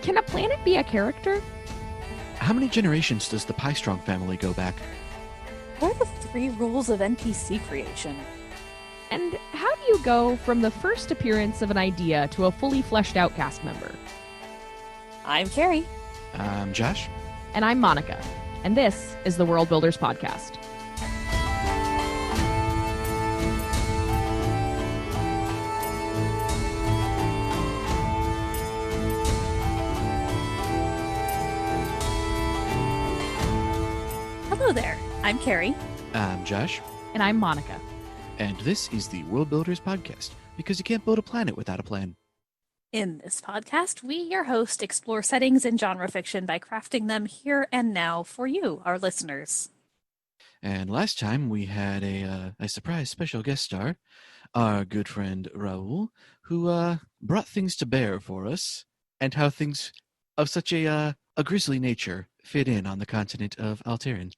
Can a planet be a character? How many generations does the Piestrong family go back? What are the 3 rules of NPC creation? And how do you go from the first appearance of an idea to a fully fleshed out cast member? I'm Carrie. I'm Josh. And I'm Monica. And this is the Worldbuilders Podcast. Hello there. I'm Carrie. I'm Josh. And I'm Monica. And this is the Worldbuilders Podcast, because you can't build a planet without a plan. In this podcast, we, your host, explore settings in genre fiction by crafting them here and now for you, our listeners. And last time we had a surprise special guest star, our good friend Raul, who brought things to bear for us, and how things of such a grisly nature fit in on the continent of Alteran.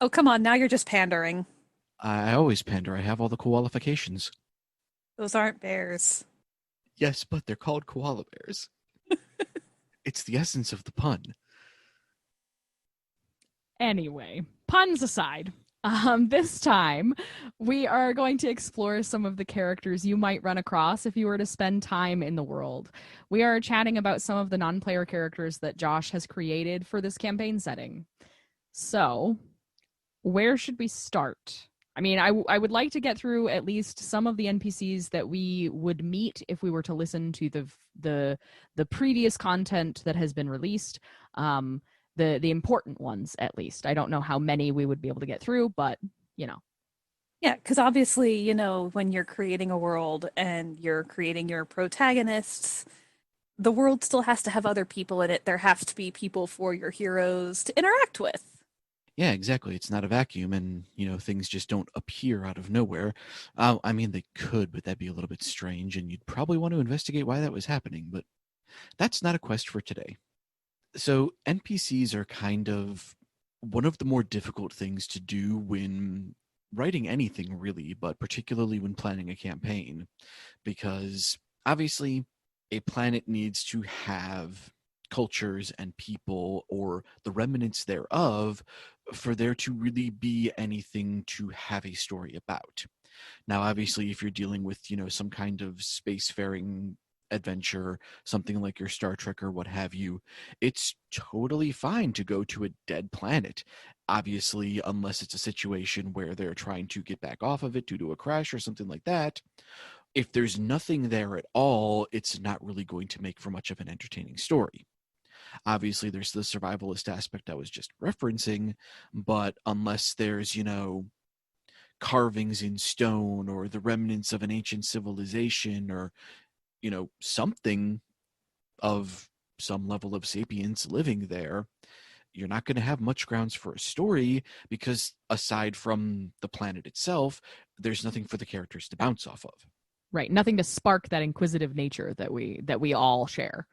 Oh, come on, now you're just pandering. I always pander. I have all the qualifications. Those aren't bears. Yes, but they're called koala bears. It's the essence of the pun. Anyway, puns aside, this time we are going to explore some of the characters you might run across if you were to spend time in the world. We are chatting about some of the non-player characters that Josh has created for this campaign setting. So, where should we start? I mean, I would like to get through at least some of the NPCs that we would meet if we were to listen to the previous content that has been released. The important ones, at least. I don't know how many we would be able to get through, but, you know. Yeah, because obviously, you know, when you're creating a world and you're creating your protagonists, the world still has to have other people in it. There have to be people for your heroes to interact with. Yeah, exactly. It's not a vacuum, and, things just don't appear out of nowhere. I mean, they could, but that'd be a little bit strange, and you'd probably want to investigate why that was happening, but that's not a quest for today. So NPCs are kind of one of the more difficult things to do when writing anything, really, but particularly when planning a campaign, because obviously a planet needs to have cultures and people, or the remnants thereof, for there to really be anything to have a story about. Now, obviously, if you're dealing with, some kind of spacefaring adventure, something like your Star Trek or what have you, it's totally fine to go to a dead planet. Obviously, unless it's a situation where they're trying to get back off of it due to a crash or something like that. If there's nothing there at all, it's not really going to make for much of an entertaining story. Obviously, there's the survivalist aspect I was just referencing, but unless there's, carvings in stone or the remnants of an ancient civilization or, something of some level of sapience living there, you're not going to have much grounds for a story, because aside from the planet itself, there's nothing for the characters to bounce off of. Right, nothing to spark that inquisitive nature that we all share.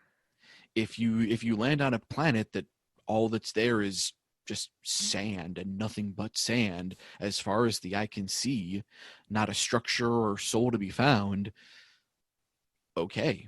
If you land on a planet that all that's there is just sand and nothing but sand, as far as the eye can see, not a structure or soul to be found, okay.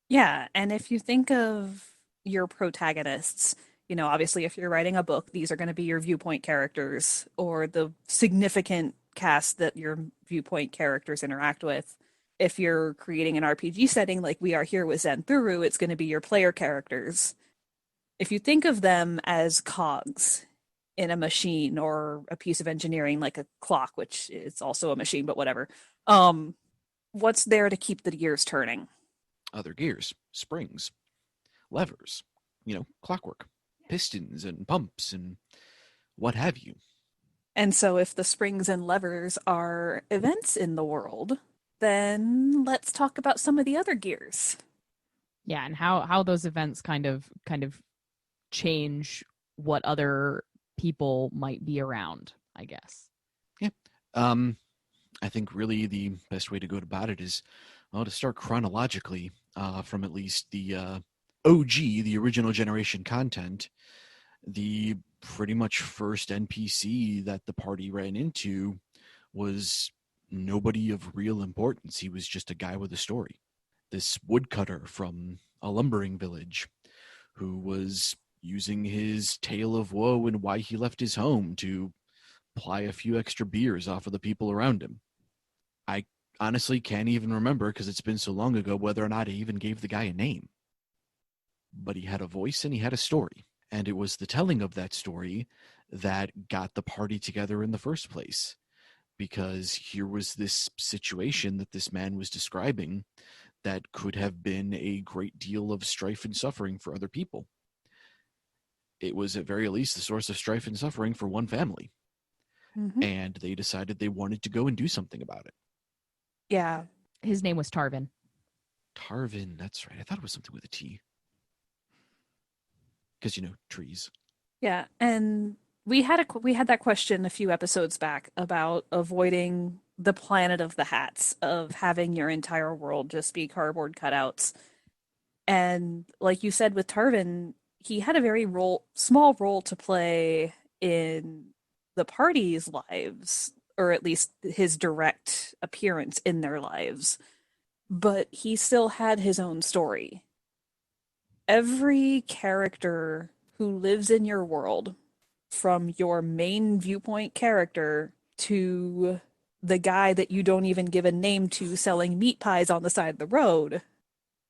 Yeah, and if you think of your protagonists, obviously if you're writing a book, these are going to be your viewpoint characters or the significant cast that your viewpoint characters interact with. If you're creating an RPG setting like we are here with Xanthuru, it's going to be your player characters. If you think of them as cogs in a machine or a piece of engineering like a clock, which is also a machine, but whatever, what's there to keep the gears turning? Other gears, springs, levers, clockwork, pistons and pumps and what have you. And so if the springs and levers are events in the world, then let's talk about some of the other gears. Yeah, and how those events kind of change what other people might be around, I guess. Yeah. I think really the best way to go about it is to start chronologically from at least the OG, the original generation content. The pretty much first NPC that the party ran into was nobody of real importance. He was just a guy with a story. This woodcutter from a lumbering village. who was using his tale of woe and why he left his home to ply a few extra beers off of the people around him. I honestly can't even remember, because it's been so long ago, whether or not I even gave the guy a name. But he had a voice and he had a story. And it was the telling of that story that got the party together in the first place. Because here was this situation that this man was describing that could have been a great deal of strife and suffering for other people. It was at very least the source of strife and suffering for one family. Mm-hmm. And they decided they wanted to go and do something about it. Yeah. His name was Tarvin. Tarvin, that's right. I thought it was something with a T. Because, trees. Yeah, and we had that question a few episodes back about avoiding the planet of the hats, of having your entire world just be cardboard cutouts. And like you said with Tarvin, he had a very small role to play in the party's lives, or at least his direct appearance in their lives. But he still had his own story. Every character who lives in your world, from your main viewpoint character to the guy that you don't even give a name to selling meat pies on the side of the road,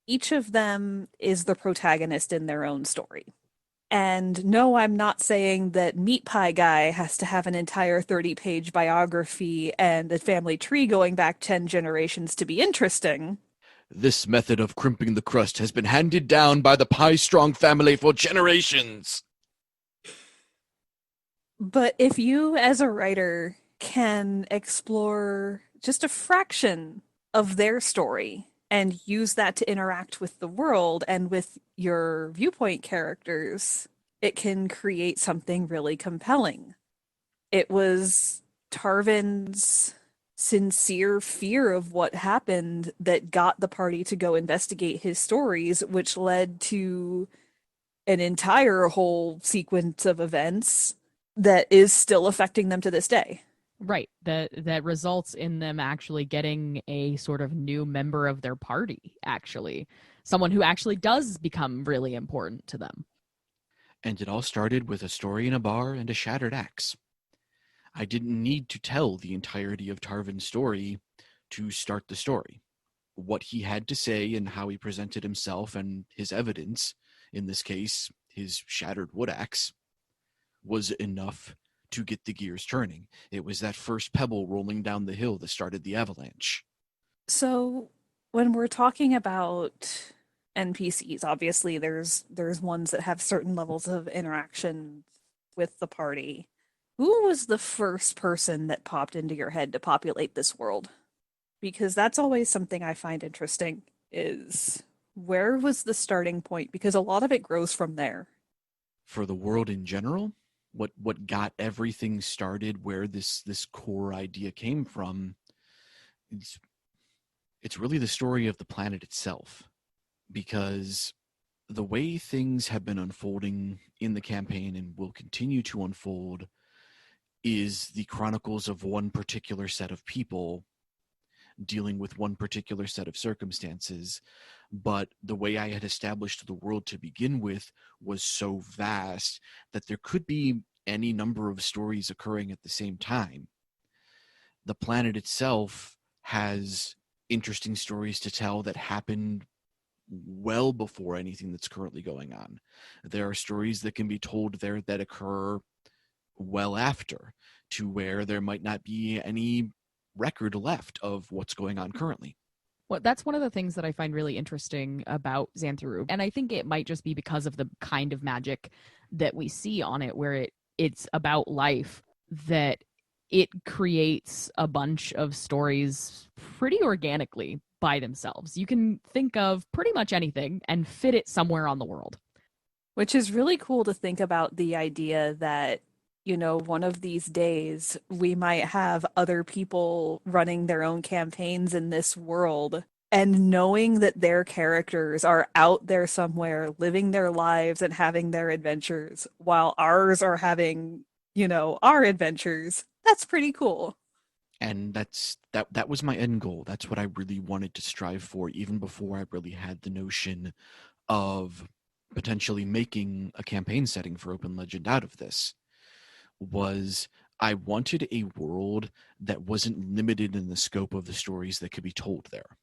each of them is the protagonist in their own story. And no, I'm not saying that Meat Pie Guy has to have an entire 30-page biography and a family tree going back 10 generations to be interesting. This method of crimping the crust has been handed down by the Piestrong family for generations. But if you, as a writer, can explore just a fraction of their story and use that to interact with the world and with your viewpoint characters, it can create something really compelling. It was Tarvin's sincere fear of what happened that got the party to go investigate his stories, which led to an entire whole sequence of events that is still affecting them to this day. Right. That results in them actually getting a sort of new member of their party, actually. Someone who actually does become really important to them. And it all started with a story in a bar and a shattered axe. I didn't need to tell the entirety of Tarvin's story to start the story. What he had to say and how he presented himself and his evidence, in this case, his shattered wood axe, was enough to get the gears turning. It was that first pebble rolling down the hill that started the avalanche. So when we're talking about NPCs, obviously there's ones that have certain levels of interaction with the party. Who was the first person that popped into your head to populate this world? Because that's always something I find interesting, is where was the starting point? Because a lot of it grows from there. For the world in general, what got everything started, where this core idea came from, it's really the story of the planet itself. Because the way things have been unfolding in the campaign and will continue to unfold is the chronicles of one particular set of people dealing with one particular set of circumstances. But the way I had established the world to begin with was so vast that there could be any number of stories occurring at the same time. The planet itself has interesting stories to tell that happened well before anything that's currently going on. There are stories that can be told there that occur well after, to where there might not be any record left of what's going on currently. Well, that's one of the things that I find really interesting about Xanthuru. And I think it might just be because of the kind of magic that we see on it, where it's about life, that it creates a bunch of stories pretty organically by themselves. You can think of pretty much anything and fit it somewhere on the world. Which is really cool to think about, the idea that, one of these days we might have other people running their own campaigns in this world, and knowing that their characters are out there somewhere living their lives and having their adventures while ours are having, our adventures. That's pretty cool. And that was my end goal. That's what I really wanted to strive for, even before I really had the notion of potentially making a campaign setting for Open Legend out of this was I wanted a world that wasn't limited in the scope of the stories that could be told there.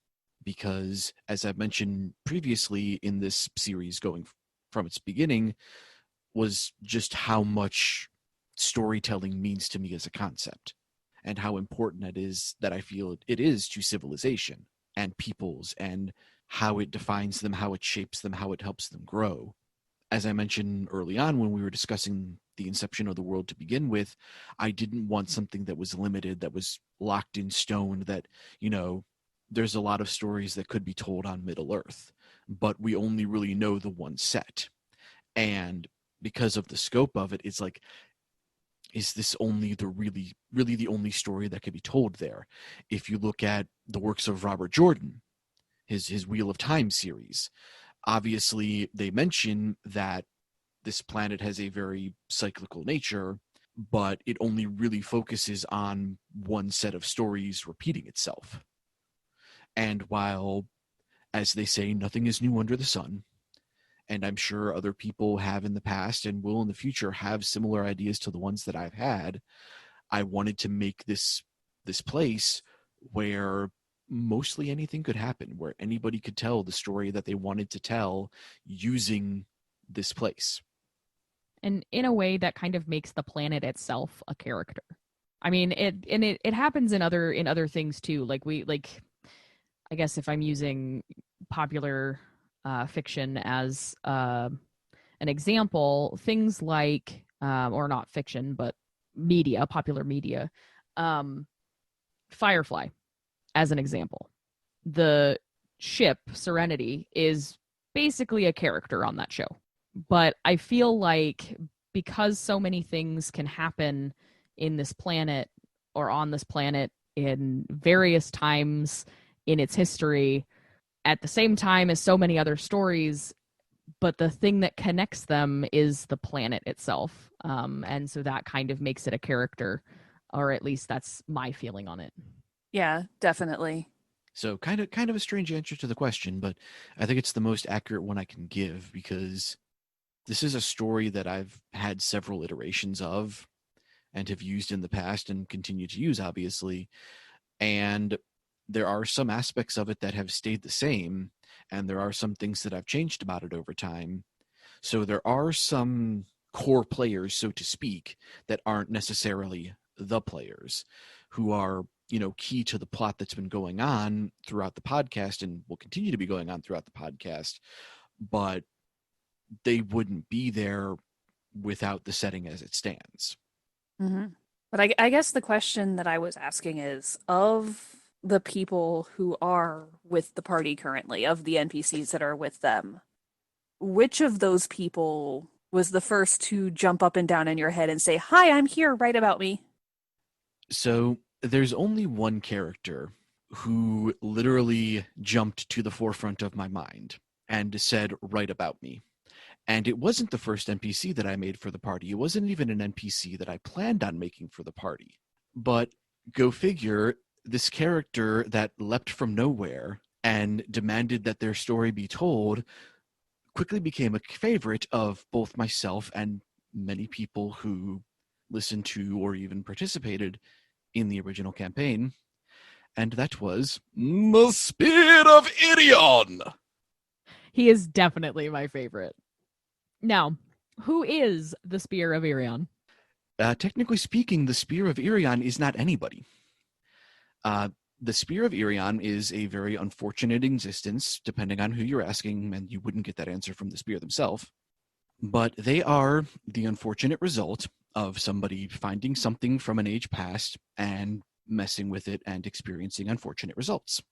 Because, as I've mentioned previously in this series going from its beginning, was just how much storytelling means to me as a concept, and how important it is that I feel it is to civilization and peoples, and how it defines them, how it shapes them, how it helps them grow. As I mentioned early on when we were discussing the inception of the world to begin with, I didn't want something that was limited, that was locked in stone, that, there's a lot of stories that could be told on Middle-earth, but we only really know the one set. And because of the scope of it, it's like, is this only the really the only story that could be told there? If you look at the works of Robert Jordan, his Wheel of Time series, obviously they mention that this planet has a very cyclical nature, but it only really focuses on one set of stories repeating itself. And while, as they say, nothing is new under the sun, and I'm sure other people have in the past and will in the future have similar ideas to the ones that I've had, I wanted to make this place where mostly anything could happen, where anybody could tell the story that they wanted to tell using this place. And in a way that kind of makes the planet itself a character. I mean, it happens in other things too. I guess if I'm using popular fiction as an example, things like, or not fiction, but media, popular media, Firefly, as an example. The ship, Serenity, is basically a character on that show. But I feel like because so many things can happen in this planet or on this planet in various times in its history, at the same time as so many other stories, but the thing that connects them is the planet itself. And so that kind of makes it a character, or at least that's my feeling on it. Yeah, definitely. So kind of a strange answer to the question, but I think it's the most accurate one I can give, because this is a story that I've had several iterations of and have used in the past and continue to use, obviously. And there are some aspects of it that have stayed the same, and there are some things that I've changed about it over time. So there are some core players, so to speak, that aren't necessarily the players, who are, key to the plot that's been going on throughout the podcast and will continue to be going on throughout the podcast, but they wouldn't be there without the setting as it stands. Mm-hmm. But I guess the question that I was asking is, of the people who are with the party currently, of the NPCs that are with them, which of those people was the first to jump up and down in your head and say, "Hi, I'm here, write about me"? So there's only one character who literally jumped to the forefront of my mind and said, "Write about me." And it wasn't the first NPC that I made for the party. It wasn't even an NPC that I planned on making for the party. But go figure, this character that leapt from nowhere and demanded that their story be told quickly became a favorite of both myself and many people who listened to or even participated in the original campaign. And that was the Spear of Irion. He is definitely my favorite. Now, who is the Spear of Irion? Technically speaking, the Spear of Irion is not anybody. The Spear of Irion is a very unfortunate existence, depending on who you're asking, and you wouldn't get that answer from the Spear themselves. But they are the unfortunate result of somebody finding something from an age past and messing with it and experiencing unfortunate results.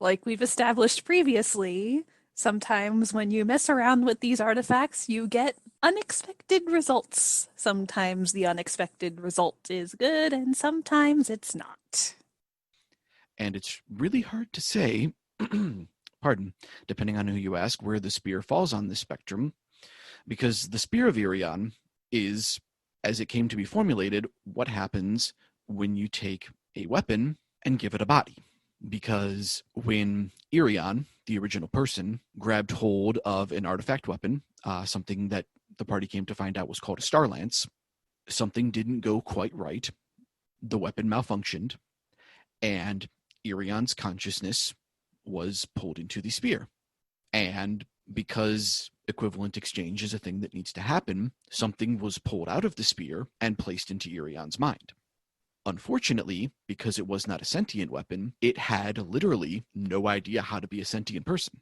Like we've established previously, sometimes when you mess around with these artifacts, you get unexpected results. Sometimes the unexpected result is good, and sometimes it's not. And it's really hard to say, pardon, depending on who you ask, where the spear falls on this spectrum, because the Spear of Irion is, as it came to be formulated, what happens when you take a weapon and give it a body. because when Irion, the original person, grabbed hold of an artifact weapon, something that the party came to find out was called a Star Lance, something didn't go quite right. The weapon malfunctioned, and Irion's consciousness was pulled into the spear. And because equivalent exchange is a thing that needs to happen, something was pulled out of the spear and placed into Irion's mind. Unfortunately, because it was not a sentient weapon, it had literally no idea how to be a sentient person.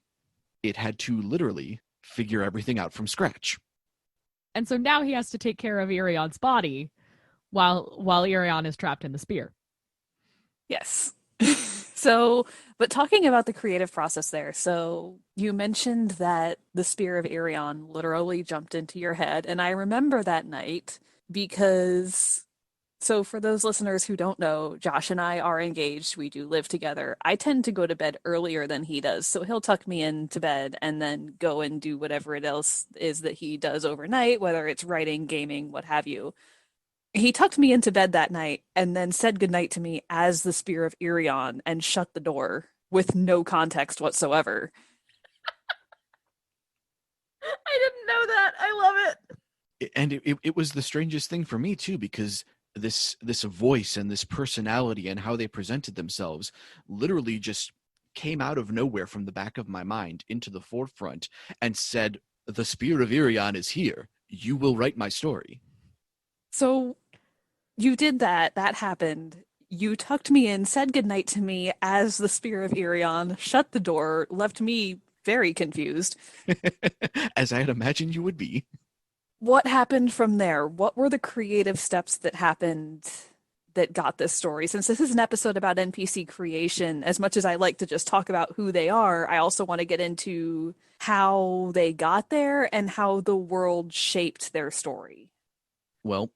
It had to literally figure everything out from scratch. And so now he has to take care of Irion's body while Irion is trapped in the spear. Yes. So, but talking about the creative process there, so you mentioned that the spear of Irion literally jumped into your head, and I remember that night because, so for those listeners who don't know, Josh and I are engaged. We do live together. I tend to go to bed earlier than he does, so he'll tuck me into bed and then go and do whatever it else is that he does overnight, whether it's writing, gaming, what have you. He tucked me into bed that night and then said goodnight to me as the Spear of Irion and shut the door with no context whatsoever. I didn't know that. I love it. And it was the strangest thing for me too, because this voice and this personality and how they presented themselves literally just came out of nowhere from the back of my mind into the forefront and said, "The Spear of Irion is here. You will write my story." So you did that. That happened. You tucked me in, said goodnight to me as the Spear of Irion, shut the door, left me very confused. As I had imagined you would be. What happened from there? What were the creative steps that happened that got this story? Since this is an episode about NPC creation, as much as I like to just talk about who they are, I also want to get into how they got there and how the world shaped their story. Well,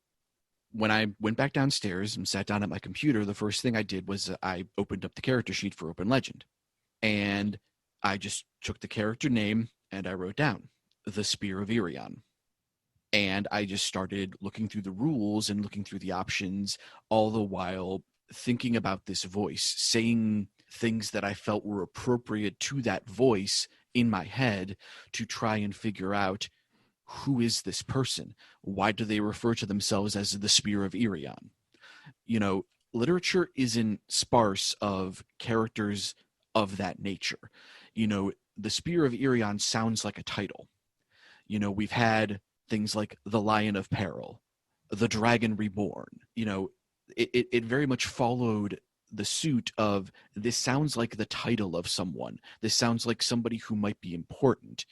when I went back downstairs and sat down at my computer, the first thing I did was I opened up the character sheet for Open Legend. And I just took the character name and I wrote down the Spear of Irion. And I just started looking through the rules and looking through the options, all the while thinking about this voice, saying things that I felt were appropriate to that voice in my head to try and figure out, who is this person? Why do they refer to themselves as the Spear of Irion? You know, literature isn't sparse of characters of that nature. You know, the Spear of Irion sounds like a title. You know, we've had things like the Lion of Peril, the Dragon Reborn. You know, it very much followed the suit of, this sounds like the title of someone. This sounds like somebody who might be important.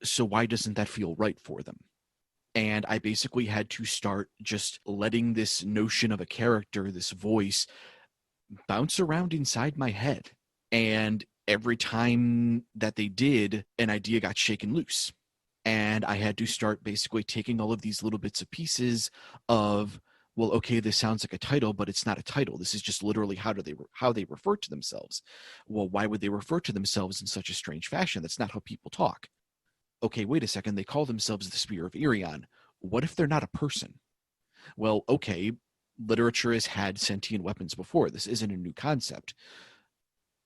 So why doesn't that feel right for them? And I basically had to start just letting this notion of a character, this voice, bounce around inside my head. And every time that they did, an idea got shaken loose. And I had to start basically taking all of these little bits of pieces of, well, okay, this sounds like a title, but it's not a title. This is just literally how they refer to themselves. Well, why would they refer to themselves in such a strange fashion? That's not how people talk. Okay, wait a second, they call themselves the Spear of Irion. What if they're not a person? Well, okay, literature has had sentient weapons before. This isn't a new concept.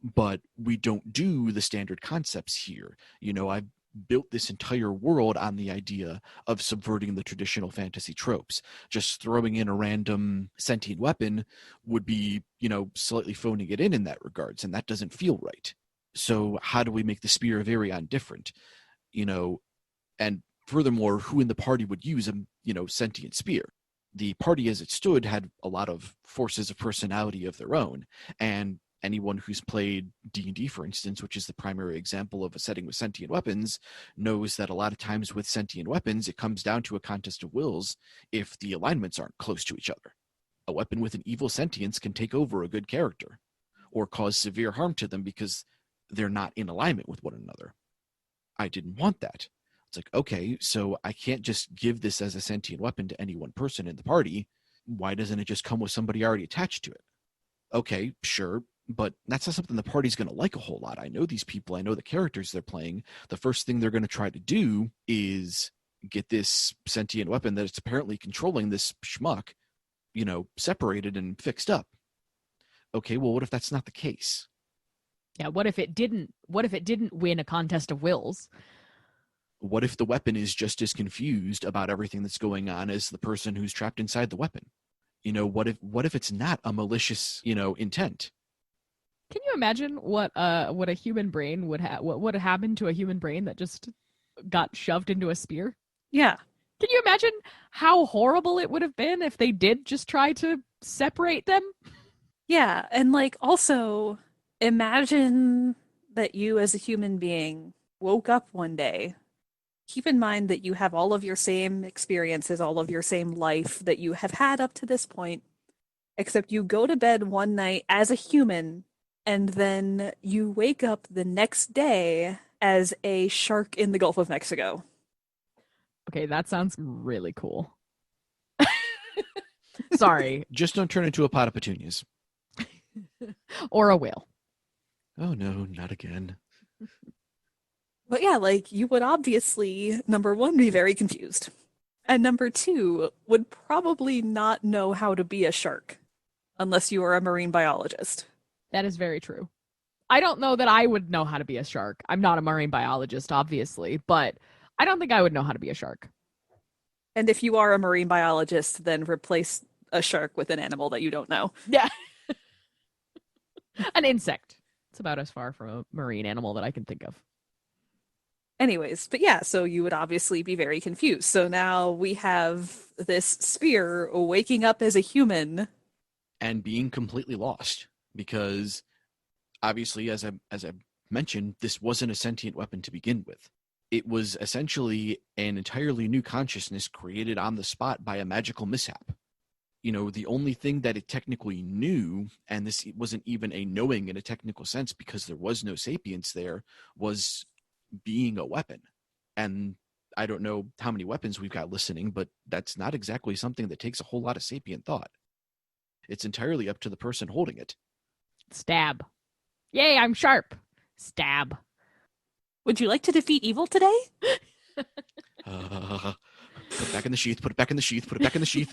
But we don't do the standard concepts here. You know, I've built this entire world on the idea of subverting the traditional fantasy tropes. Just throwing in a random sentient weapon would be, you know, slightly phoning it in that regards, and that doesn't feel right. So how do we make the Spear of Irion different? You know, and furthermore, who in the party would use a, you know, sentient spear? The party as it stood had a lot of forces of personality of their own, and anyone who's played D&D, for instance, which is the primary example of a setting with sentient weapons, knows that a lot of times with sentient weapons, it comes down to a contest of wills if the alignments aren't close to each other. A weapon with an evil sentience can take over a good character or cause severe harm to them because they're not in alignment with one another. I didn't want that. It's like, okay, so I can't just give this as a sentient weapon to any one person in the party. Why doesn't it just come with somebody already attached to it? Okay, sure, but that's not something the party's going to like a whole lot. I know these people. I know the characters they're playing. The first thing they're going to try to do is get this sentient weapon that it's apparently controlling this schmuck, you know, separated and fixed up. Okay, well, what if that's not the case? Yeah, what if it didn't win a contest of wills? What if the weapon is just as confused about everything that's going on as the person who's trapped inside the weapon? What if it's not a malicious, intent? Can you imagine what a human brain would have? What would happen to a human brain that just got shoved into a spear? Yeah. Can you imagine how horrible it would have been if they did just try to separate them? Yeah, and like also imagine that you as a human being woke up one day. Keep in mind that you have all of your same experiences, all of your same life that you have had up to this point, except you go to bed one night as a human, and then you wake up the next day as a shark in the Gulf of Mexico. Okay, that sounds really cool. Sorry. Just don't turn into a pot of petunias. Or a whale. Oh no, not again. But yeah, like you would obviously, number one, be very confused. And number two, would probably not know how to be a shark unless you are a marine biologist. That is very true. I don't know that I would know how to be a shark. I'm not a marine biologist, obviously, but I don't think I would know how to be a shark. And if you are a marine biologist, then replace a shark with an animal that you don't know. Yeah. An insect. It's about as far from a marine animal that I can think of. Anyways, but yeah, so you would obviously be very confused. So now we have this spear waking up as a human. And being completely lost, because obviously, as I mentioned, this wasn't a sentient weapon to begin with. It was essentially an entirely new consciousness created on the spot by a magical mishap. The only thing that it technically knew, and this wasn't even a knowing in a technical sense because there was no sapience there, was being a weapon. And I don't know how many weapons we've got listening, but that's not exactly something that takes a whole lot of sapient thought. It's entirely up to the person holding it. Stab. Yay, I'm sharp. Stab. Would you like to defeat evil today? Put it back in the sheath, put it back in the sheath, put it back in the sheath.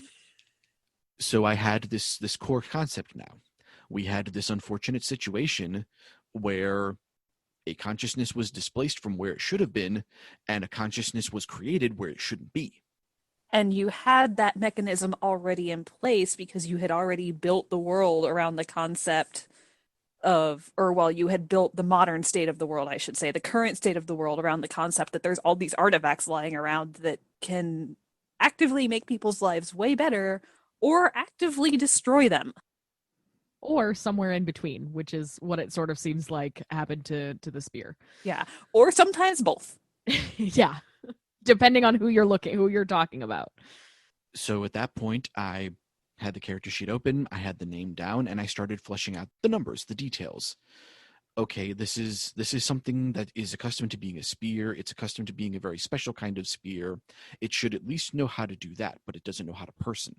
So I had this core concept now. We had this unfortunate situation where a consciousness was displaced from where it should have been, and a consciousness was created where it shouldn't be. And you had that mechanism already in place because you had already built the world around the concept of, or well, you had built the modern state of the world, I should say, the current state of the world around the concept that there's all these artifacts lying around that can actively make people's lives way better or actively destroy them. Or somewhere in between, which is what it sort of seems like happened to the spear. Yeah. Or sometimes both. Yeah. Depending on who you're talking about. So at that point, I had the character sheet open, I had the name down, and I started fleshing out the numbers, the details. Okay, this is something that is accustomed to being a spear. It's accustomed to being a very special kind of spear. It should at least know how to do that, but it doesn't know how to person.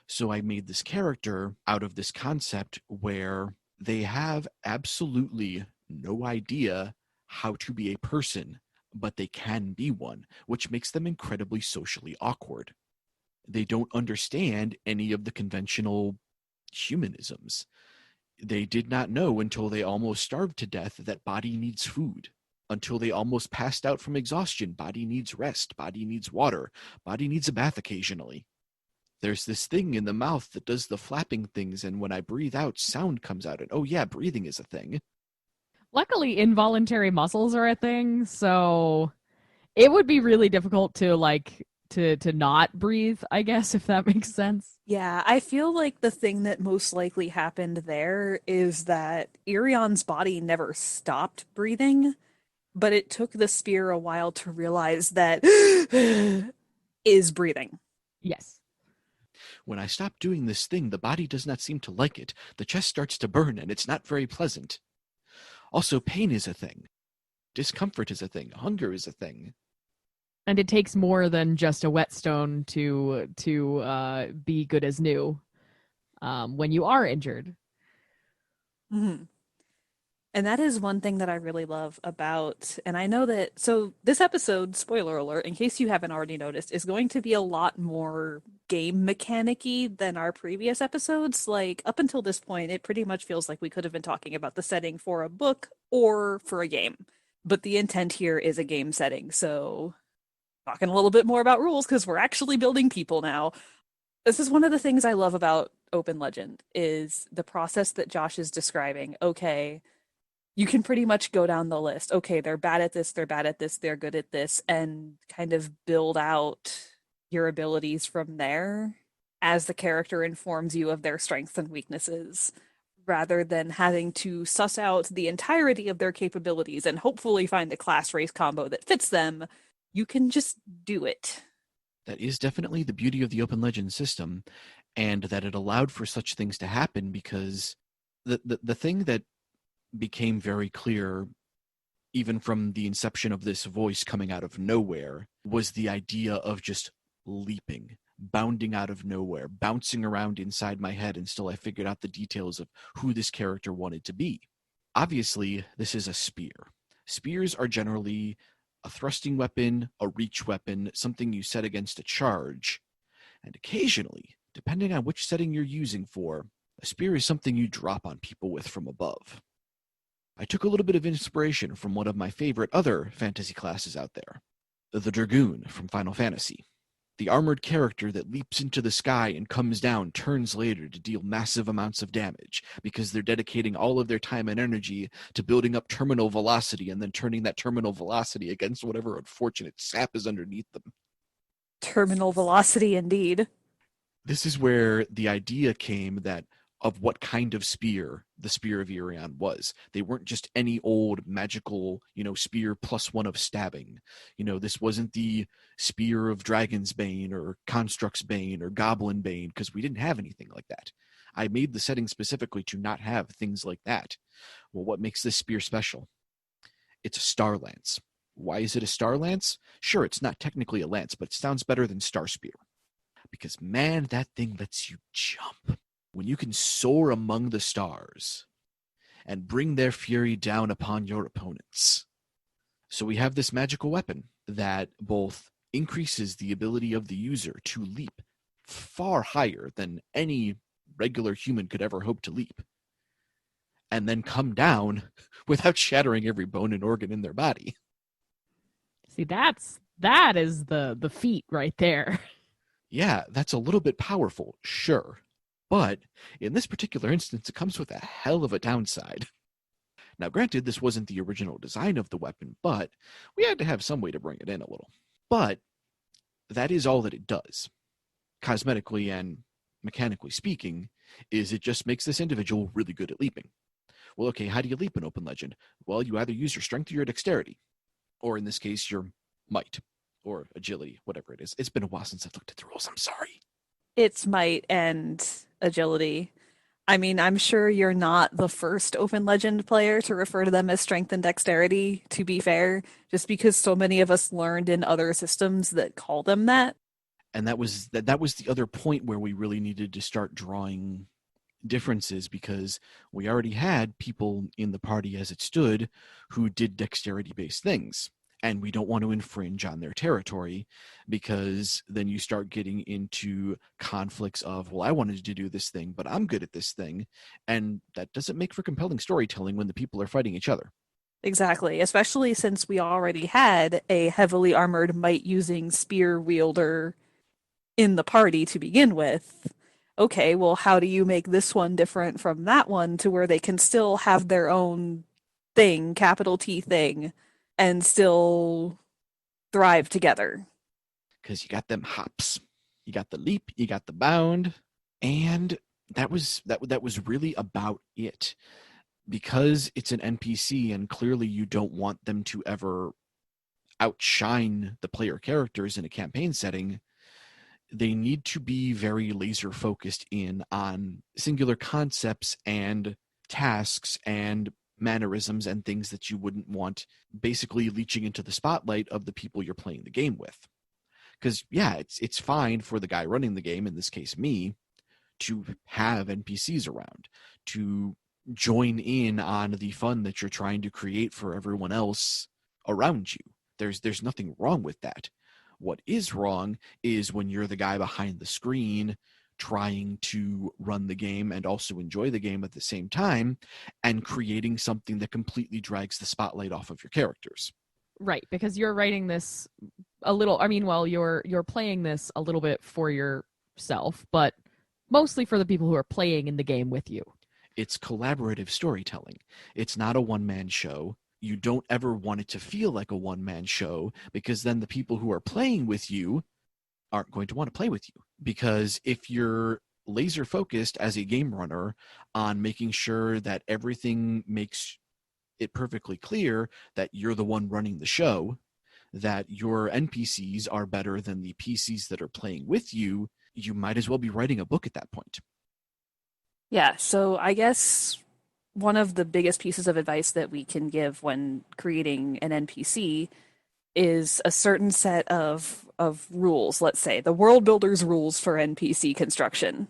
So I made this character out of this concept where they have absolutely no idea how to be a person, but they can be one, which makes them incredibly socially awkward. They don't understand any of the conventional humanisms. They did not know until they almost starved to death that body needs food. Until they almost passed out from exhaustion, body needs rest, body needs water, body needs a bath occasionally. There's this thing in the mouth that does the flapping things, and when I breathe out, sound comes out. And oh yeah, breathing is a thing. Luckily, involuntary muscles are a thing, so it would be really difficult to not breathe, I guess, if that makes sense. Yeah, I feel like the thing that most likely happened there is that Irion's body never stopped breathing, but it took the spear a while to realize that is breathing. Yes. When I stop doing this thing, the body does not seem to like it. The chest starts to burn, and it's not very pleasant. Also, pain is a thing. Discomfort is a thing. Hunger is a thing. And it takes more than just a whetstone to be good as new when you are injured. Mm-hmm. And that is one thing that I really love about, and I know that, so this episode, spoiler alert, in case you haven't already noticed, is going to be a lot more game mechanic-y than our previous episodes. Like, up until this point, it pretty much feels like we could have been talking about the setting for a book or for a game. But the intent here is a game setting, so talking a little bit more about rules because we're actually building people now. This is one of the things I love about Open Legend is the process that Josh is describing. Okay, you can pretty much go down the list. Okay, they're bad at this, they're bad at this, they're good at this, and kind of build out your abilities from there as the character informs you of their strengths and weaknesses, rather than having to suss out the entirety of their capabilities and hopefully find a class race combo that fits them. You can just do it. That is definitely the beauty of the Open Legend system, and that it allowed for such things to happen because the thing that became very clear even from the inception of this voice coming out of nowhere was the idea of just leaping, bounding out of nowhere, bouncing around inside my head until I figured out the details of who this character wanted to be. Obviously, this is a spear. Spears are generally a thrusting weapon, a reach weapon, something you set against a charge, and occasionally, depending on which setting you're using for, a spear is something you drop on people with from above. I took a little bit of inspiration from one of my favorite other fantasy classes out there, the Dragoon from Final Fantasy. The armored character that leaps into the sky and comes down turns later to deal massive amounts of damage because they're dedicating all of their time and energy to building up terminal velocity and then turning that terminal velocity against whatever unfortunate sap is underneath them. Terminal velocity, indeed. This is where the idea came that of what kind of spear the Spear of Irion was. They weren't just any old magical, spear +1 of stabbing. This wasn't the Spear of Dragon's Bane or Construct's Bane or Goblin Bane, because we didn't have anything like that. I made the setting specifically to not have things like that. Well, what makes this spear special? It's a star lance. Why is it a star lance? Sure, it's not technically a lance, but it sounds better than star spear. Because, man, that thing lets you jump. When you can soar among the stars and bring their fury down upon your opponents. So we have this magical weapon that both increases the ability of the user to leap far higher than any regular human could ever hope to leap, and then come down without shattering every bone and organ in their body. See, that is the feat right there. Yeah, that's a little bit powerful, sure. But in this particular instance, it comes with a hell of a downside. Now, granted, this wasn't the original design of the weapon, but we had to have some way to bring it in a little. But that is all that it does, cosmetically and mechanically speaking, is it just makes this individual really good at leaping. Well, okay, how do you leap in Open Legend? Well, you either use your strength or your dexterity, or in this case, your might, or agility, whatever it is. It's been a while since I've looked at the rules, I'm sorry. It's might and agility. I mean, I'm sure you're not the first Open Legend player to refer to them as strength and dexterity, to be fair, just because so many of us learned in other systems that call them that. And that was the other point where we really needed to start drawing differences, because we already had people in the party as it stood who did dexterity-based things. And we don't want to infringe on their territory, because then you start getting into conflicts of, well, I wanted to do this thing, but I'm good at this thing. And that doesn't make for compelling storytelling when the people are fighting each other. Exactly, especially since we already had a heavily armored might-using spear wielder in the party to begin with. Okay, well, how do you make this one different from that one to where they can still have their own thing, capital T thing, and still thrive together? Because you got them hops, you got the leap, you got the bound, and that was really about it. Because it's an NPC, and clearly you don't want them to ever outshine the player characters in a campaign setting, they need to be very laser focused in on singular concepts and tasks and mannerisms and things that you wouldn't want basically leeching into the spotlight of the people you're playing the game with. Because, yeah, it's fine for the guy running the game, in this case me, to have NPCs around, to join in on the fun that you're trying to create for everyone else around you. There's nothing wrong with that. What is wrong is when you're the guy behind the screen trying to run the game and also enjoy the game at the same time, and creating something that completely drags the spotlight off of your characters. Right, because you're writing this a little, I mean, well, you're playing this a little bit for yourself, but mostly for the people who are playing in the game with you. It's collaborative storytelling. It's not a one-man show. You don't ever want it to feel like a one-man show, because then the people who are playing with you aren't going to want to play with you. Because if you're laser focused as a game runner on making sure that everything makes it perfectly clear that you're the one running the show, that your NPCs are better than the PCs that are playing with you, you might as well be writing a book at that point. Yeah, so I guess one of the biggest pieces of advice that we can give when creating an NPC is a certain set of rules, let's say, the Worldbuilders rules for NPC construction.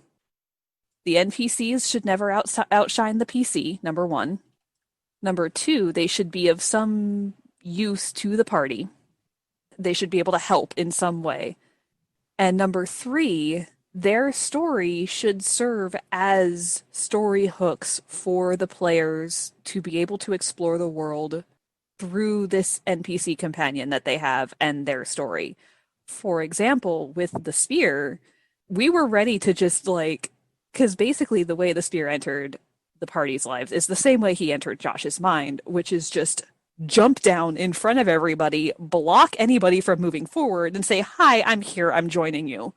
The NPCs should never outshine the PC, number one. Number two, they should be of some use to the party. They should be able to help in some way. And number three, their story should serve as story hooks for the players to be able to explore the world through this NPC companion that they have and their story. For example, with the spear, we were ready to just because basically the way the spear entered the party's lives is the same way he entered Josh's mind, which is just jump down in front of everybody, block anybody from moving forward, and say, "Hi, I'm here, I'm joining you."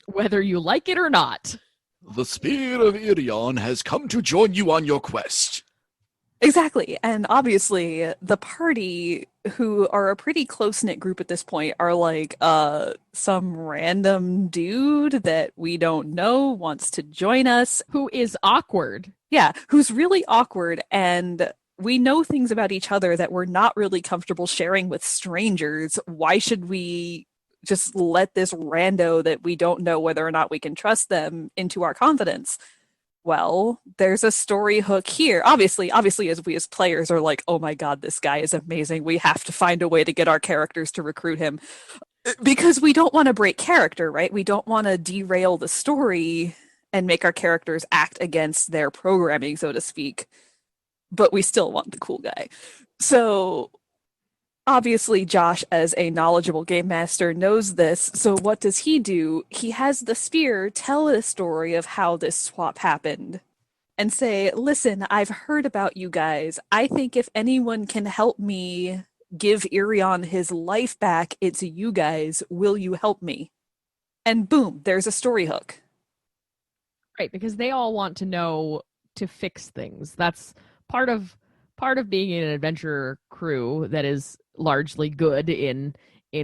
Whether you like it or not. The Spear of Irion has come to join you on your quest. Exactly. And obviously, the party, who are a pretty close-knit group at this point, are some random dude that we don't know wants to join us. Who is awkward. Yeah, who's really awkward, and we know things about each other that we're not really comfortable sharing with strangers. Why should we just let this rando that we don't know whether or not we can trust them into our confidence? Well, there's a story hook here. Obviously, as we as players are like, oh my god, this guy is amazing. We have to find a way to get our characters to recruit him. Because we don't want to break character, right? We don't want to derail the story and make our characters act against their programming, so to speak. But we still want the cool guy. So obviously, Josh, as a knowledgeable game master, knows this. So what does he do? He has the spear tell a story of how this swap happened and say, listen, I've heard about you guys. I think if anyone can help me give Irion his life back, it's you guys. Will you help me? And boom, there's a story hook. Right, because they all want to know to fix things. That's part of being in an adventure crew that is largely good in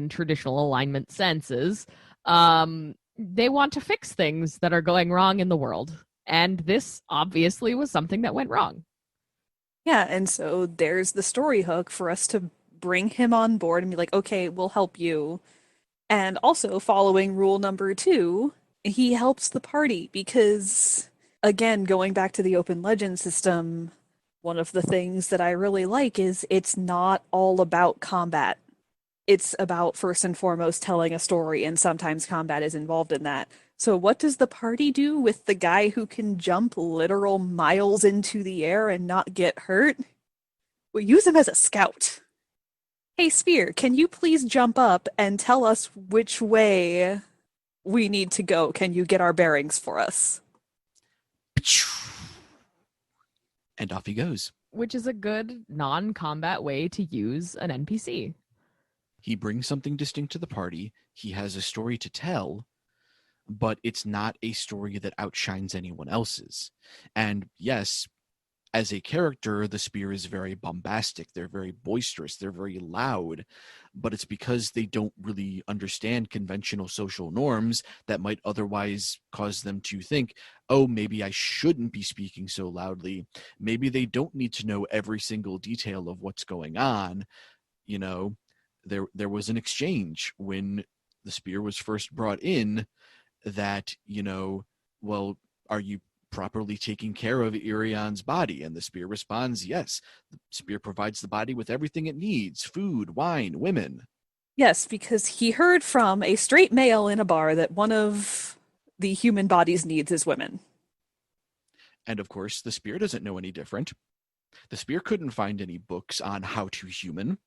traditional alignment senses. They want to fix things that are going wrong in the world, and this obviously was something that went wrong. Yeah, and so there's the story hook for us to bring him on board and be like, okay, we'll help you. And also, following rule number 2, he helps the party because, again, going back to the open legend system, one of the things that I really like is it's not all about combat. It's about, first and foremost, telling a story, and sometimes combat is involved in that. So what does the party do with the guy who can jump literal miles into the air and not get hurt? We use him as a scout. Hey, Spear, can you please jump up and tell us which way we need to go? Can you get our bearings for us? And off he goes. Which is a good non-combat way to use an NPC. He brings something distinct to the party. He has a story to tell, but it's not a story that outshines anyone else's. And yes, as a character, the Spear is very bombastic. They're very boisterous. They're very loud. But it's because they don't really understand conventional social norms that might otherwise cause them to think, oh, maybe I shouldn't be speaking so loudly. Maybe they don't need to know every single detail of what's going on. You know, there was an exchange when the Spear was first brought in that, you know, well, are you properly taking care of Irion's body? And the spear responds, yes. The spear provides the body with everything it needs: food, wine, women. Yes, because he heard from a straight male in a bar that one of the human body's needs is women. And of course, the spear doesn't know any different. The spear couldn't find any books on how to human.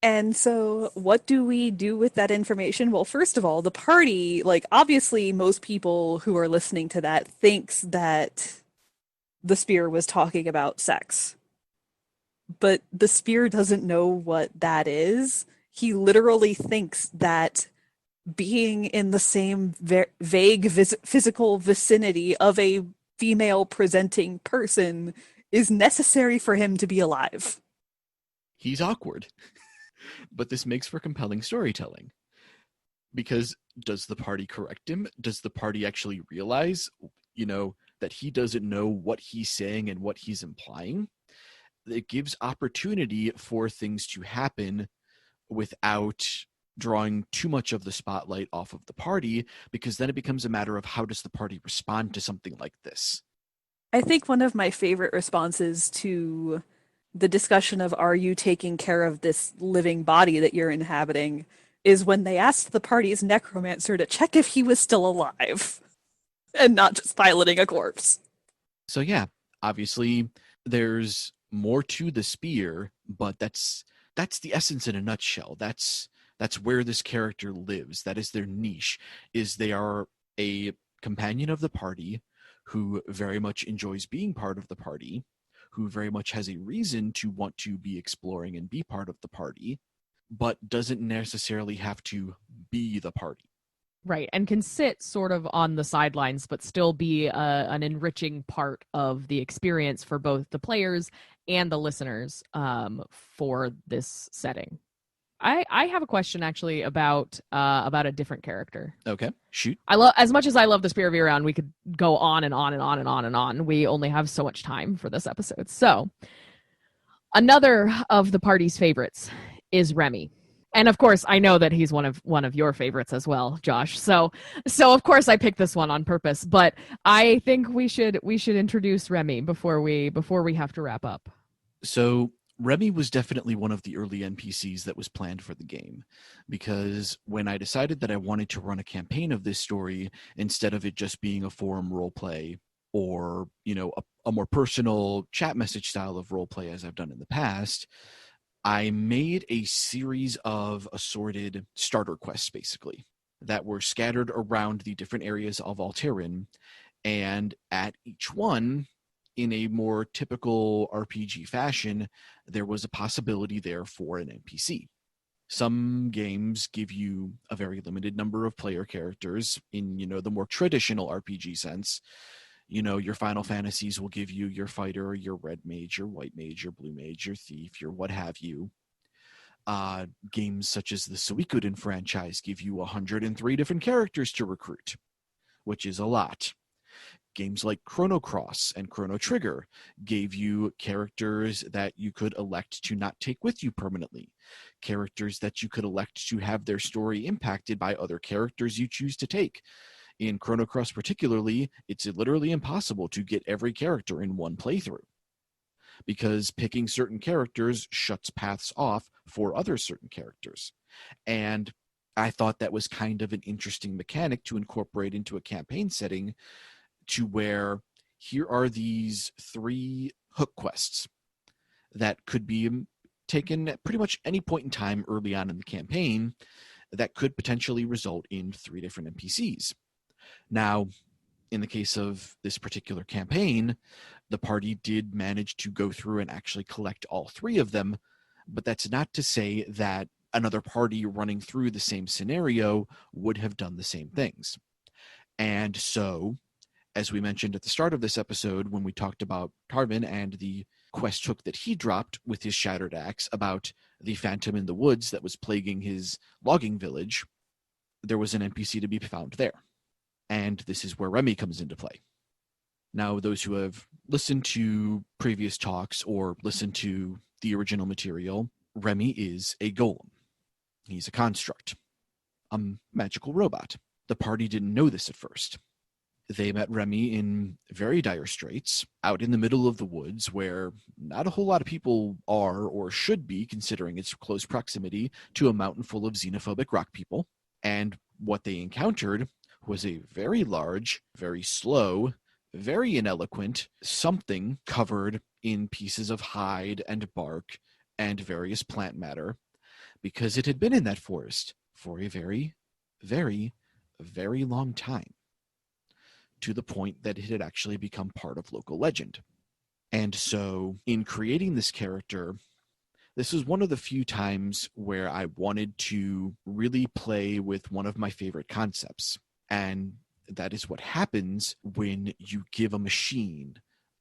And so, what do we do with that information? Well, first of all, the party, like, obviously, most people who are listening to that thinks that the spear was talking about sex. But the spear doesn't know what that is. He literally thinks that being in the same vague physical vicinity of a female presenting person is necessary for him to be alive. He's awkward. But this makes for compelling storytelling. Because does the party correct him? Does the party actually realize, that he doesn't know what he's saying and what he's implying? It gives opportunity for things to happen without drawing too much of the spotlight off of the party, because then it becomes a matter of how does the party respond to something like this? I think one of my favorite responses to the discussion of are you taking care of this living body that you're inhabiting is when they asked the party's necromancer to check if he was still alive and not just piloting a corpse. So yeah, obviously there's more to the spear, but that's the essence in a nutshell. That's where this character lives. That is their niche, is they are a companion of the party who very much enjoys being part of the party, who very much has a reason to want to be exploring and be part of the party, but doesn't necessarily have to be the party. Right, and can sit sort of on the sidelines, but still be an enriching part of the experience for both the players and the listeners for this setting. I have a question actually about a different character. Okay, shoot. I love, as much as I love the Spear of Iron, we could go on and on and on and on and on. We only have so much time for this episode. So another of the party's favorites is Remy. And of course, I know that he's one of your favorites as well, Josh. So of course I picked this one on purpose, but I think we should introduce Remy before we have to wrap up. So Remy was definitely one of the early NPCs that was planned for the game, because when I decided that I wanted to run a campaign of this story instead of it just being a forum roleplay or, a more personal chat message style of roleplay as I've done in the past, I made a series of assorted starter quests, basically, that were scattered around the different areas of Alterin, and at each one, in a more typical RPG fashion, there was a possibility there for an NPC. Some games give you a very limited number of player characters in, the more traditional RPG sense. Your Final Fantasies will give you your fighter, your red mage, your white mage, your blue mage, your thief, your what have you. Games such as the Suikoden franchise give you 103 different characters to recruit, which is a lot. Games like Chrono Cross and Chrono Trigger gave you characters that you could elect to not take with you permanently, characters that you could elect to have their story impacted by other characters you choose to take. In Chrono Cross particularly, it's literally impossible to get every character in one playthrough, because picking certain characters shuts paths off for other certain characters. And I thought that was kind of an interesting mechanic to incorporate into a campaign setting, to where here are these 3 hook quests that could be taken at pretty much any point in time early on in the campaign that could potentially result in 3 different NPCs. Now, in the case of this particular campaign, the party did manage to go through and actually collect all 3 of them, but that's not to say that another party running through the same scenario would have done the same things. And so, as we mentioned at the start of this episode, when we talked about Tarvin and the quest hook that he dropped with his Shattered Axe about the phantom in the woods that was plaguing his logging village, there was an NPC to be found there. And this is where Remy comes into play. Now, those who have listened to previous talks or listened to the original material, Remy is a golem. He's a construct, a magical robot. The party didn't know this at first. They met Remy in very dire straits, out in the middle of the woods where not a whole lot of people are or should be, considering its close proximity to a mountain full of xenophobic rock people. And what they encountered was a very large, very slow, very ineloquent something covered in pieces of hide and bark and various plant matter, because it had been in that forest for a very, very, very long time, to the point that it had actually become part of local legend. And so, in creating this character, this was one of the few times where I wanted to really play with one of my favorite concepts. And that is what happens when you give a machine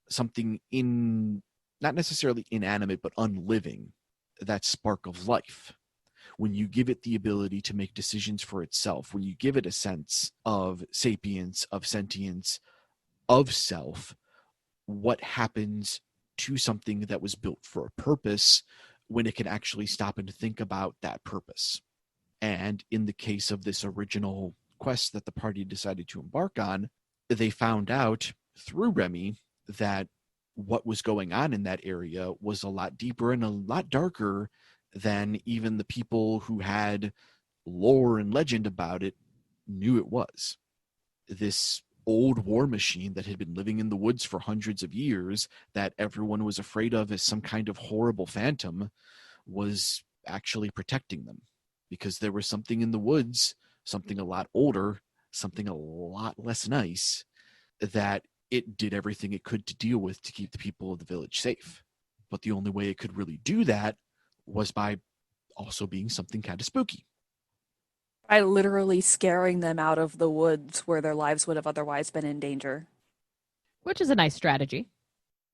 something not necessarily inanimate, but unliving, that spark of life. When you give it the ability to make decisions for itself, when you give it a sense of sapience, of sentience, of self, what happens to something that was built for a purpose when it can actually stop and think about that purpose. And in the case of this original quest that the party decided to embark on, they found out through Remy that what was going on in that area was a lot deeper and a lot darker than even the people who had lore and legend about it knew it was. This old war machine that had been living in the woods for hundreds of years, that everyone was afraid of as some kind of horrible phantom, was actually protecting them, because there was something in the woods, something a lot older, something a lot less nice, that it did everything it could to deal with to keep the people of the village safe. But the only way it could really do that was by also being something kind of spooky. By literally scaring them out of the woods where their lives would have otherwise been in danger. Which is a nice strategy.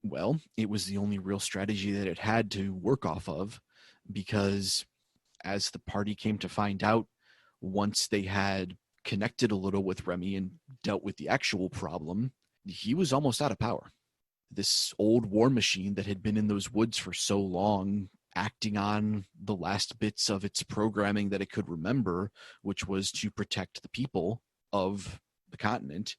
Well, it was the only real strategy that it had to work off of, because as the party came to find out, once they had connected a little with Remy and dealt with the actual problem, he was almost out of power. This old war machine that had been in those woods for so long, acting on the last bits of its programming that it could remember, which was to protect the people of the continent,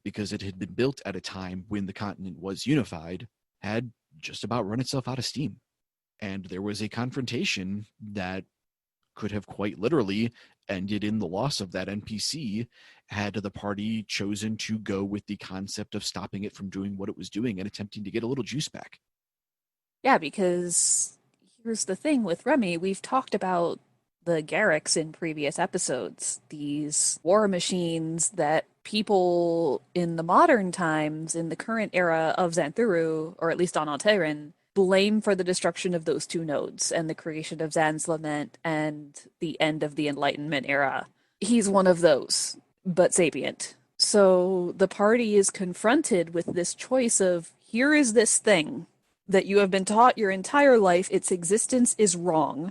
because it had been built at a time when the continent was unified, had just about run itself out of steam. And there was a confrontation that could have quite literally ended in the loss of that NPC had the party chosen to go with the concept of stopping it from doing what it was doing and attempting to get a little juice back. Yeah, because here's the thing with Remy. We've talked about the Garriks in previous episodes. These war machines that people in the modern times, in the current era of Xanthuru, or at least on Alteran, blame for the destruction of those two nodes and the creation of Zan's Lament and the end of the Enlightenment era. He's one of those, but sapient. So the party is confronted with this choice of, here is this thing that you have been taught your entire life its existence is wrong.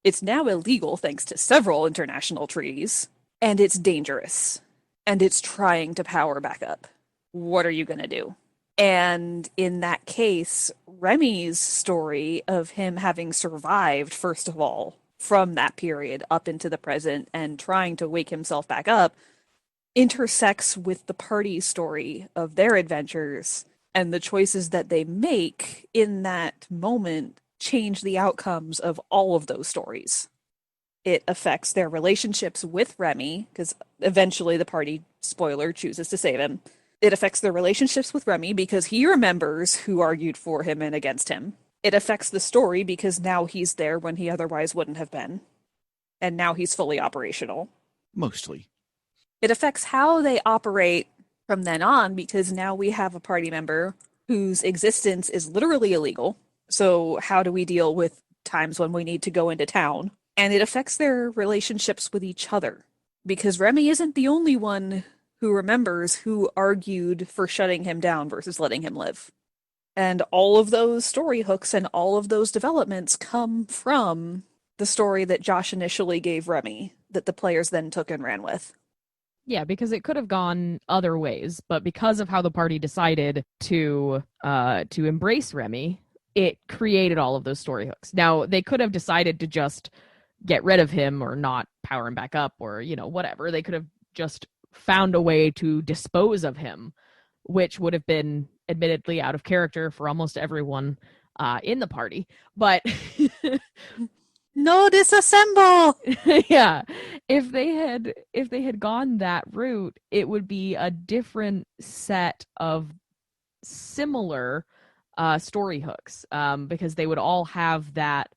It's now illegal thanks to several international treaties, and it's dangerous, and it's trying to power back up. What are you going to do? And in that case, Remy's story of him having survived, first of all, from that period up into the present and trying to wake himself back up, intersects with the party's story of their adventures, and the choices that they make in that moment change the outcomes of all of those stories. It affects their relationships with Remy, because eventually the party, spoiler, chooses to save him. It affects their relationships with Remy because he remembers who argued for him and against him. It affects the story because now he's there when he otherwise wouldn't have been. And now he's fully operational. Mostly. It affects how they operate from then on, because now we have a party member whose existence is literally illegal. So how do we deal with times when we need to go into town? And it affects their relationships with each other, because Remy isn't the only one who remembers who argued for shutting him down versus letting him live. And all of those story hooks and all of those developments come from the story that Josh initially gave Remy, that the players then took and ran with. Yeah, because it could have gone other ways, but because of how the party decided to embrace Remy, it created all of those story hooks. Now, they could have decided to just get rid of him or not power him back up or, whatever. They could have just found a way to dispose of him, which would have been admittedly out of character for almost everyone in the party. But No, disassemble. yeah, if they had gone that route, it would be a different set of similar story hooks, because they would all have that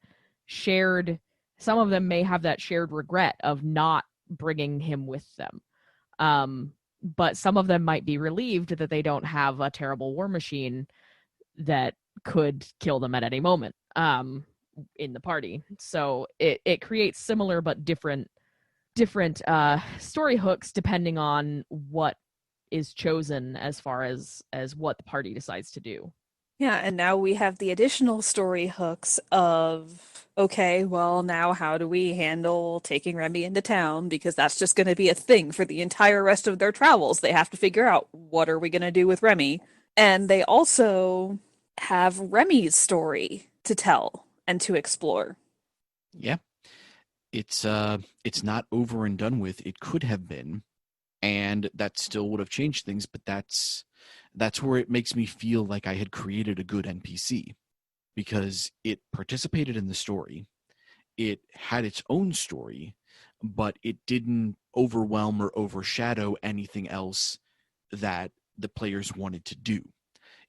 shared. Some of them may have that shared regret of not bringing him with them, but some of them might be relieved that they don't have a terrible war machine that could kill them at any moment in the party. So it creates similar but different story hooks depending on what is chosen as far as what the party decides to do. Yeah, and now we have the additional story hooks of, okay, well, now how do we handle taking Remy into town? Because that's just going to be a thing for the entire rest of their travels. They have to figure out, what are we going to do with Remy? And they also have Remy's story to tell and to explore. Yeah. It's not over and done with. It could have been, and that still would have changed things, but that's where it makes me feel like I had created a good NPC, because it participated in the story. It had its own story, but it didn't overwhelm or overshadow anything else that the players wanted to do.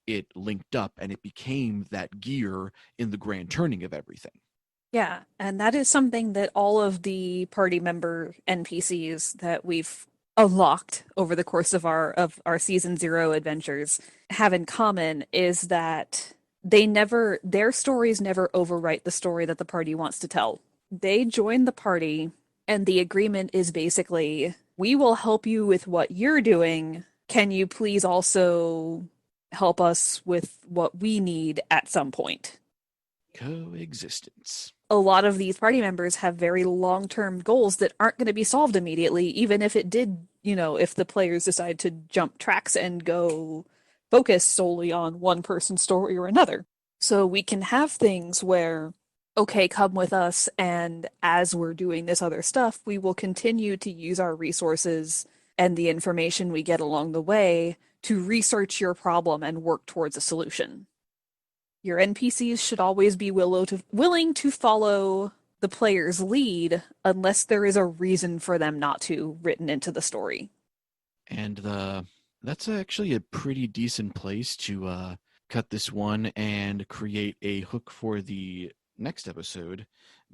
It linked up and it became that gear in the grand turning of everything. Yeah, and that is something that all of the party member NPCs that we've unlocked over the course of our season 0 adventures have in common, is that their stories never overwrite the story that the party wants to tell. They join the party and the agreement is basically, we will help you with what you're doing. Can you please also help us with what we need at some point? Coexistence. A lot of these party members have very long-term goals that aren't going to be solved immediately, even if it did, if the players decide to jump tracks and go focus solely on one person's story or another. So we can have things where, okay, come with us, and as we're doing this other stuff, we will continue to use our resources and the information we get along the way to research your problem and work towards a solution. Your NPCs should always be willing to follow the player's lead unless there is a reason for them not to, written into the story. And that's actually a pretty decent place to cut this one and create a hook for the next episode,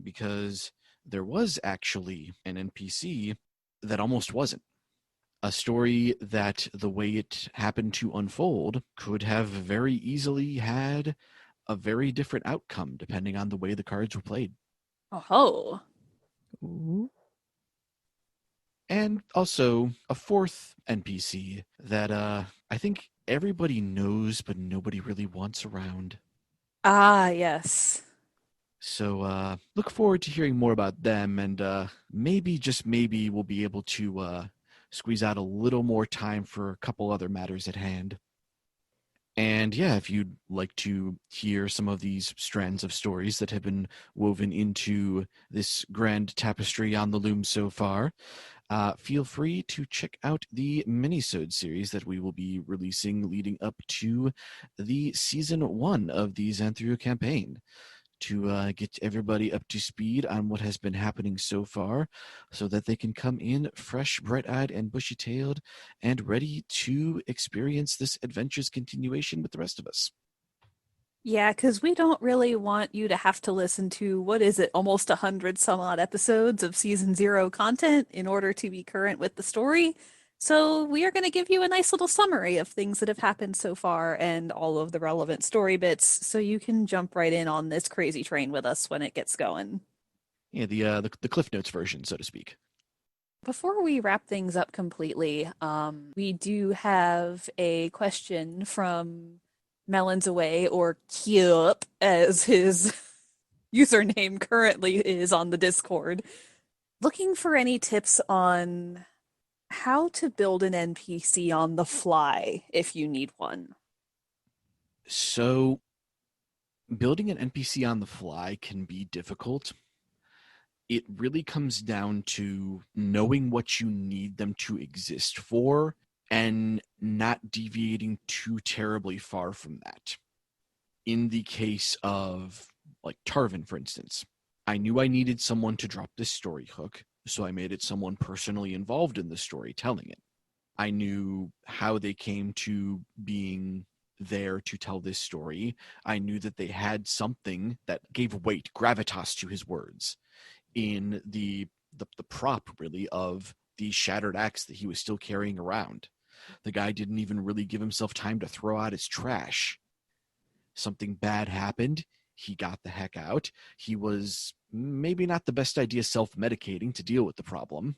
because there was actually an NPC that almost wasn't. A story that, the way it happened to unfold, could have very easily had a very different outcome depending on the way the cards were played. Oh. Ooh. And also a fourth NPC that I think everybody knows but nobody really wants around. Ah, yes. So look forward to hearing more about them, and maybe, just maybe, we'll be able to squeeze out a little more time for a couple other matters at hand. And yeah, if you'd like to hear some of these strands of stories that have been woven into this grand tapestry on the loom so far, feel free to check out the minisode series that we will be releasing leading up to the season 1 of the Xanthuru campaign, to get everybody up to speed on what has been happening so far, so that they can come in fresh, bright-eyed, and bushy-tailed, and ready to experience this adventure's continuation with the rest of us. Yeah, because we don't really want you to have to listen to, what is it, almost 100 some odd episodes of season 0 content in order to be current with the story. So we are going to give you a nice little summary of things that have happened so far and all of the relevant story bits, so you can jump right in on this crazy train with us when it gets going. Yeah, the Cliff Notes version, so to speak. Before we wrap things up completely, we do have a question from Melons Away, or Kyup, as his username currently is on the Discord, looking for any tips on how to build an NPC on the fly if you need one. So building an NPC on the fly can be difficult. it really comes down to knowing what you need them to exist for and not deviating too terribly far from that. In the case of, like, Tarvin, for instance, I knew I needed someone to drop this story hook, so I made it someone personally involved in the story telling it. I knew how they came to being there to tell this story. I knew that they had something that gave weight, gravitas to his words in the prop, really, of the shattered axe that he was still carrying around. The guy didn't even really give himself time to throw out his trash. Something bad happened. He got the heck out. He was maybe not the best idea self-medicating to deal with the problem.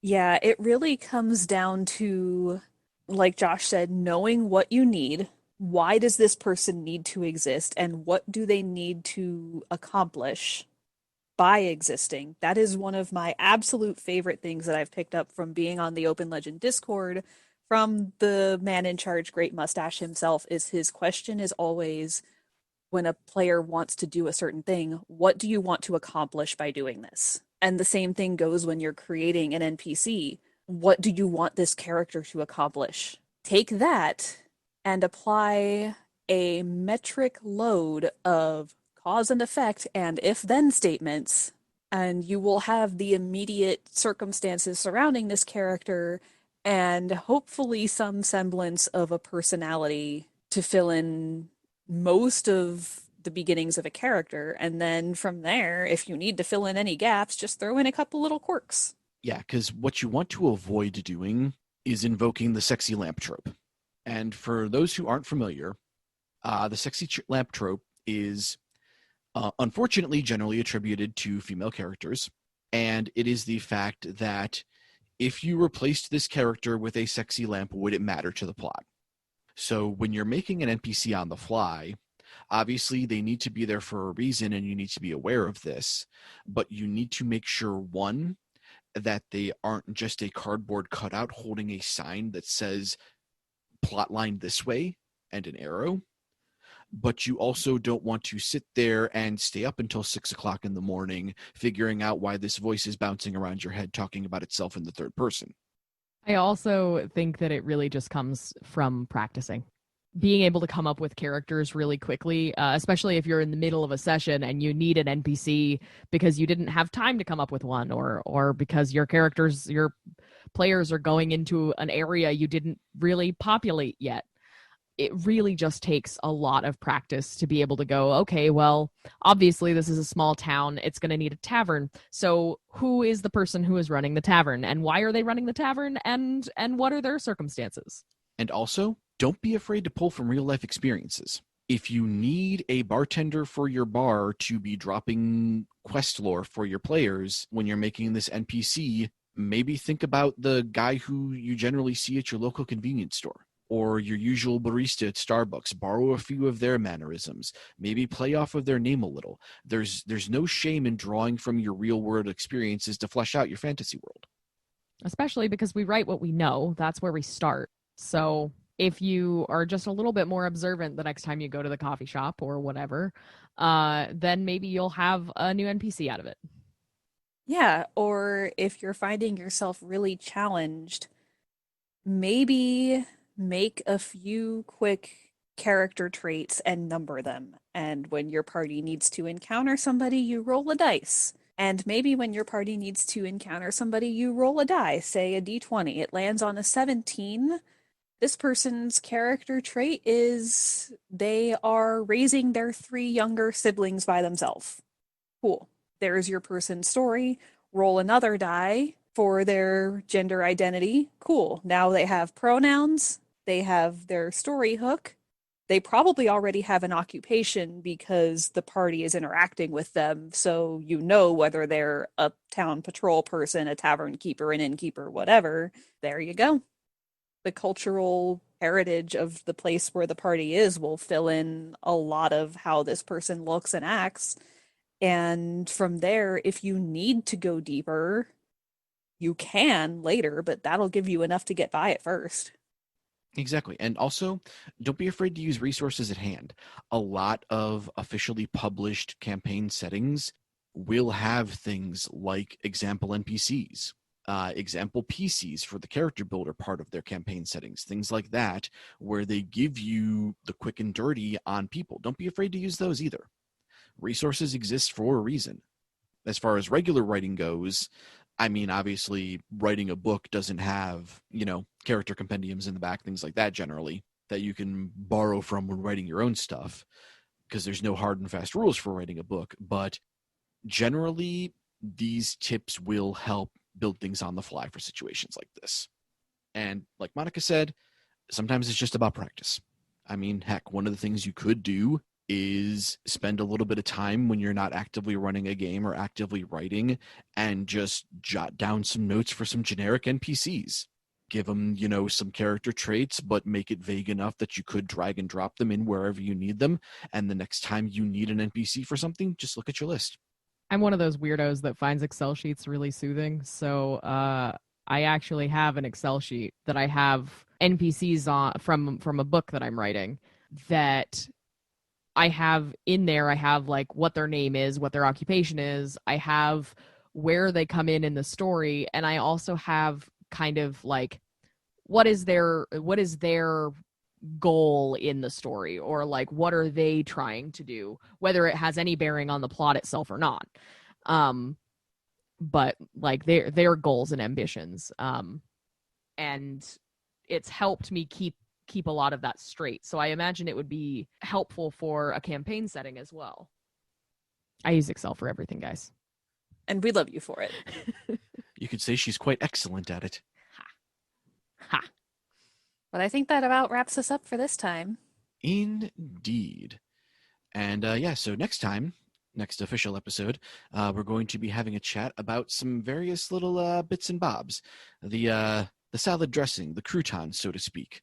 Yeah, it really comes down to, like Josh said, knowing what you need. Why does this person need to exist? And what do they need to accomplish by existing? That is one of my absolute favorite things that I've picked up from being on the Open Legend Discord from the man in charge, Great Mustache himself, is his question is always, when a player wants to do a certain thing, what do you want to accomplish by doing this? And the same thing goes when you're creating an NPC. What do you want this character to accomplish? Take that and apply a metric load of cause and effect and if-then statements, and you will have the immediate circumstances surrounding this character and hopefully some semblance of a personality to fill in most of the beginnings of a character. And then from there, if you need to fill in any gaps, just throw in a couple little quirks. Yeah, because what you want to avoid doing is invoking the sexy lamp trope. And for those who aren't familiar, the sexy lamp trope is unfortunately generally attributed to female characters. And it is the fact that if you replaced this character with a sexy lamp, would it matter to the plot? So when you're making an NPC on the fly, obviously they need to be there for a reason and you need to be aware of this, but you need to make sure, one, that they aren't just a cardboard cutout holding a sign that says plotline this way and an arrow, but you also don't want to sit there and stay up until 6 o'clock in the morning figuring out why this voice is bouncing around your head talking about itself in the third person. I also think that it really just comes from practicing. Being able to come up with characters really quickly, especially if you're in the middle of a session and you need an NPC because you didn't have time to come up with one, or because your players are going into an area you didn't really populate yet. It really just takes a lot of practice to be able to go, okay, well, obviously this is a small town. It's going to need a tavern. So who is the person who is running the tavern, and why are they running the tavern, and what are their circumstances? And also, don't be afraid to pull from real life experiences. If you need a bartender for your bar to be dropping quest lore for your players when you're making this NPC, maybe think about the guy who you generally see at your local convenience store, or your usual barista at Starbucks. Borrow a few of their mannerisms. Maybe play off of their name a little. There's no shame in drawing from your real world experiences to flesh out your fantasy world. Especially because we write what we know. That's where we start. So if you are just a little bit more observant the next time you go to the coffee shop or whatever, then maybe you'll have a new NPC out of it. Yeah, or if you're finding yourself really challenged, maybe make a few quick character traits and number them. And when your party needs to encounter somebody, you roll a dice. And maybe when your party needs to encounter somebody, you roll a die, say a d20. It lands on a 17. This person's character trait is they are raising their 3 younger siblings by themselves. Cool. There's your person's story. Roll another die for their gender identity. Cool. Now they have pronouns. They have their story hook. They probably already have an occupation because the party is interacting with them, so you know whether they're a town patrol person, a tavern keeper, an innkeeper, whatever. There you go. The cultural heritage of the place where the party is will fill in a lot of how this person looks and acts. And from there, if you need to go deeper, you can later, but that'll give you enough to get by at first. Exactly. And also, don't be afraid to use resources at hand. A lot of officially published campaign settings will have things like example NPCs, example PCs for the character builder part of their campaign settings, things like that, where they give you the quick and dirty on people. Don't be afraid to use those either. Resources exist for a reason. As far as regular writing goes, I mean, obviously, writing a book doesn't have, character compendiums in the back, things like that generally, that you can borrow from when writing your own stuff, because there's no hard and fast rules for writing a book. But generally, these tips will help build things on the fly for situations like this. And like Monica said, sometimes it's just about practice. I mean, heck, one of the things you could do is spend a little bit of time when you're not actively running a game or actively writing and just jot down some notes for some generic NPCs. Give them, some character traits, but make it vague enough that you could drag and drop them in wherever you need them. And the next time you need an NPC for something, just look at your list. I'm one of those weirdos that finds Excel sheets really soothing. So I actually have an Excel sheet that I have NPCs on from a book that I'm writing that I have in there. I have like what their name is, what their occupation is. I have where they come in the story. And I also have kind of like, what is their goal in the story, or like, what are they trying to do, whether it has any bearing on the plot itself or not. But like their goals and ambitions. And it's helped me keep a lot of that straight. So I imagine it would be helpful for a campaign setting as well. I use Excel for everything, guys. And we love you for it. You could say she's quite excellent at it. Ha. But I think that about wraps us up for this time. Indeed. And so next official episode, we're going to be having a chat about some various little bits and bobs. The salad dressing, the croutons, so to speak.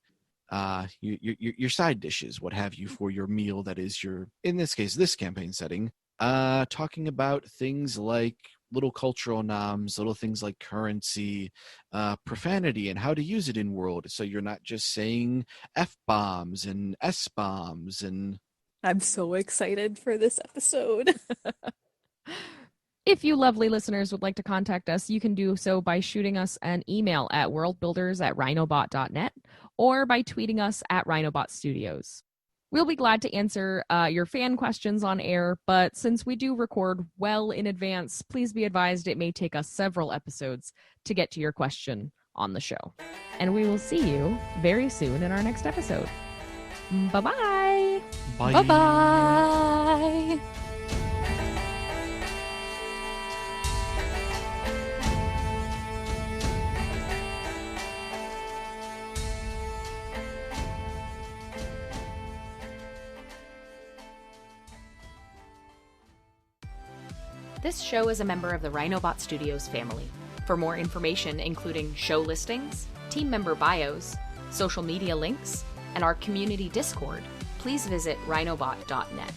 Your side dishes, what have you, for your meal that is in this case, this campaign setting. Talking about things like little cultural noms, little things like currency, profanity, and how to use it in world, so you're not just saying F-bombs and S-bombs. And I'm so excited for this episode. If you lovely listeners would like to contact us, you can do so by shooting us an email at worldbuilders@rhinobot.net or by tweeting us at Rhinobot Studios. We'll be glad to answer your fan questions on air, but since we do record well in advance, please be advised it may take us several episodes to get to your question on the show. And we will see you very soon in our next episode. Bye-bye. Bye. Bye-bye. This show is a member of the Rhinobot Studios family. For more information, including show listings, team member bios, social media links, and our community Discord, please visit rhinobot.net.